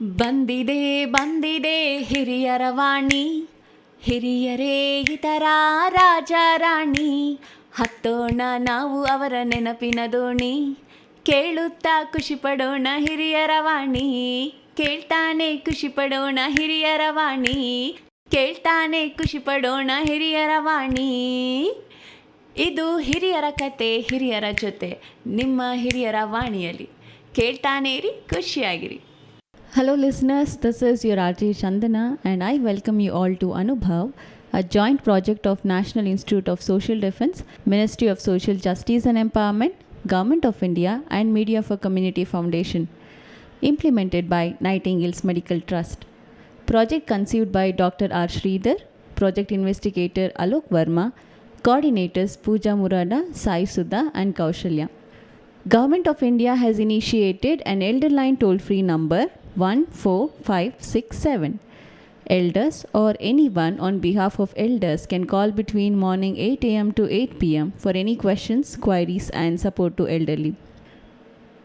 ಬಂದಿದೆ ಬಂದಿದೆ ಹಿರಿಯರ ವಾಣಿ, ಹಿರಿಯರೇ ಇತರ ರಾಜ ರಾಣಿ. ಹತ್ತೋಣ ನಾವು ಅವರ ನೆನಪಿನ ದೋಣಿ, ಕೇಳುತ್ತಾ ಖುಷಿ ಪಡೋಣ ಹಿರಿಯರ ವಾಣಿ. ಕೇಳ್ತಾನೆ ಖುಷಿ ಪಡೋಣ ಹಿರಿಯರ ವಾಣಿ, ಕೇಳ್ತಾನೆ ಖುಷಿ ಪಡೋಣ ಹಿರಿಯರ ವಾಣಿ. ಇದು ಹಿರಿಯರ ಕತೆ ಹಿರಿಯರ ಜೊತೆ, ನಿಮ್ಮ ಹಿರಿಯರ ವಾಣಿಯಲ್ಲಿ. ಕೇಳ್ತಾನೆ ಇರಿ, ಖುಷಿಯಾಗಿರಿ. Hello listeners, this is your RJ Chandana and I welcome you all to Anubhav, a joint project of National Institute of Social Defense, Ministry of Social Justice and Empowerment, Government of India and Media for Community Foundation, implemented by Nightingales Medical Trust. Project conceived by Dr. R. Sridhar, Project Investigator Alok Verma, Coordinators Pooja Murada, Sai Sudha and Kaushalya. Government of India has initiated an elder line toll-free number 14567. Elders or anyone on behalf of elders can call between morning 8 a.m. to 8 p.m. for any questions, queries and support to elderly.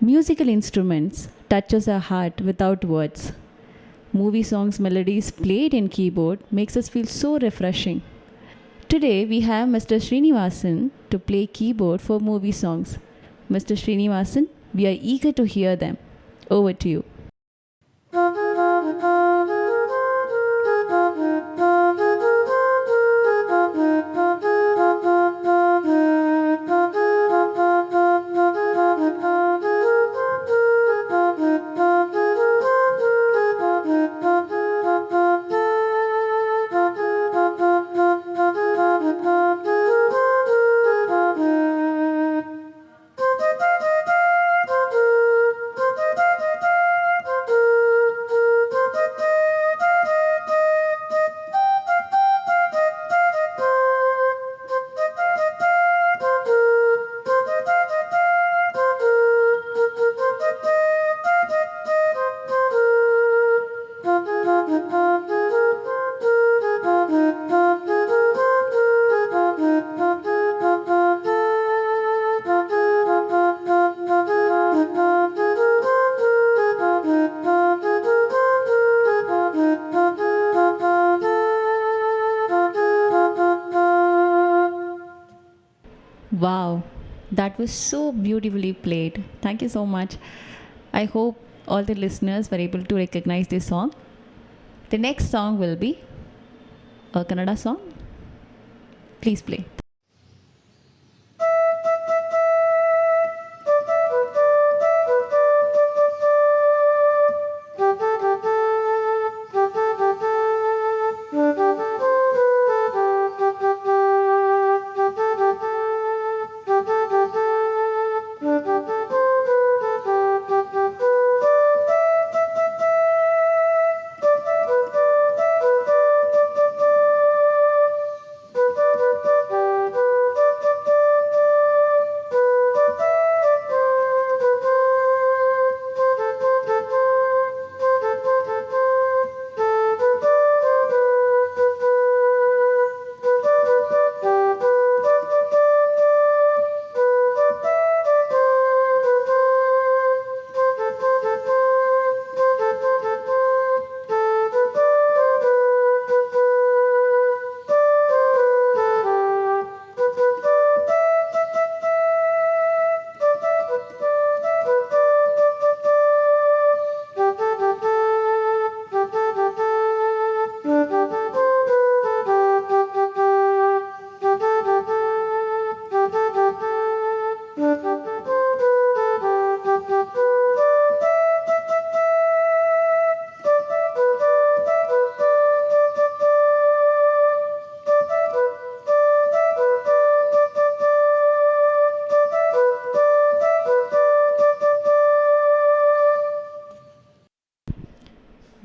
Musical instruments touches our heart without words. Movie songs melodies played in keyboard makes us feel so refreshing. Today we have Mr. Srinivasan to play keyboard for movie songs. Mr. Srinivasan, we are eager to hear them. Over to you. Wow, that was so beautifully played. Thank you so much. I hope all the listeners were able to recognize this song. The next song will be a Kannada song. Please play.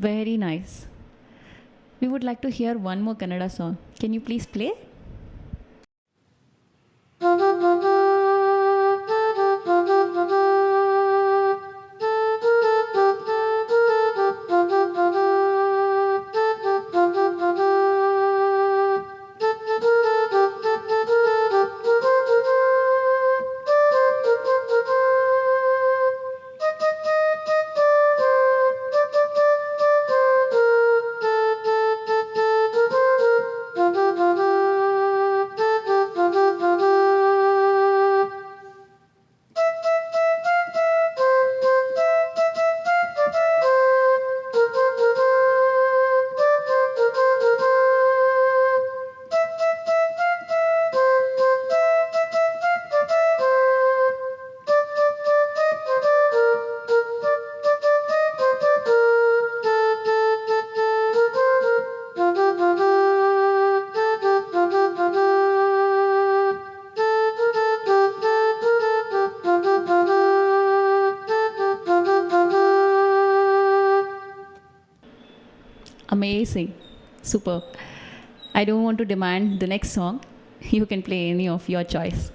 Very nice. We would like to hear one more Kannada song. Can you please play? Amazing. Superb. I don't want to demand the next song. You can play any of your choice.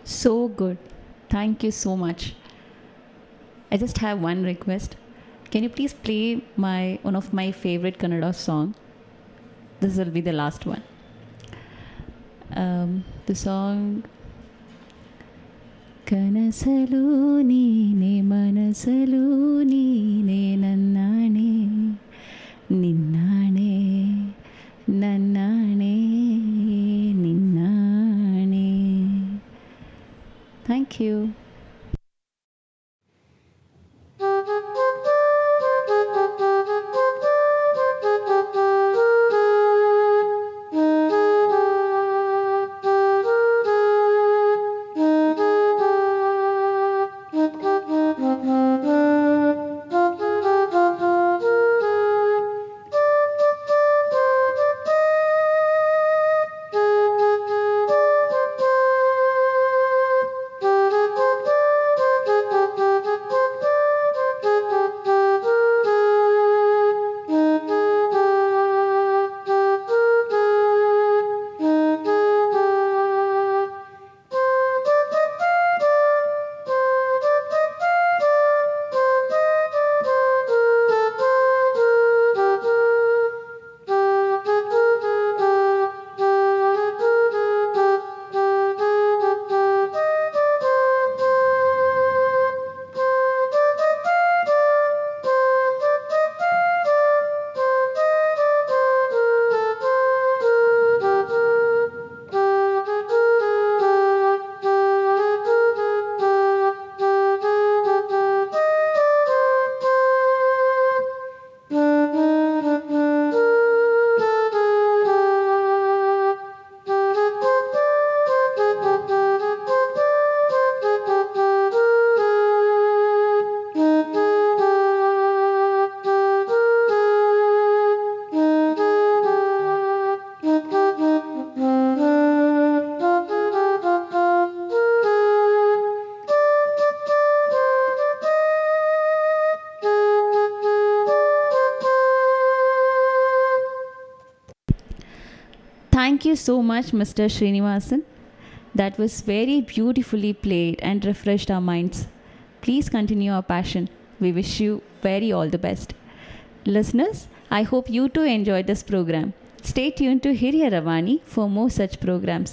So good. Thank you so much. I just have one request. Can you please play one of my favorite Kannada song? This will be the last one. The song ಕನಸಲು ನೀನೆ ಮನಸಲು ನೀನೆ ನನ್ನಾಣೆ ನಿನ್ನಾಣೆ ನನ್ನಾಣೆ ನಿನ್ನಾಣೆ. Thank you. Thank you so much, Mr. Srinivasan. That was very beautifully played and refreshed our minds. Please continue our passion. We wish you very all the best. Listeners, I hope you too enjoyed this program. Stay tuned to Hiriya Ravani for more such programs.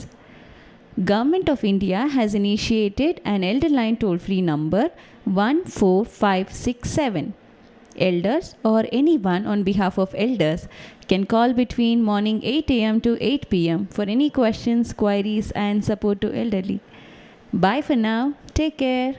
Government of India has initiated an elder line toll-free number 14567. Elders or anyone on behalf of elders can call between morning 8 a.m. to 8 p.m. for any questions, queries and support to elderly. Bye for now. Take care.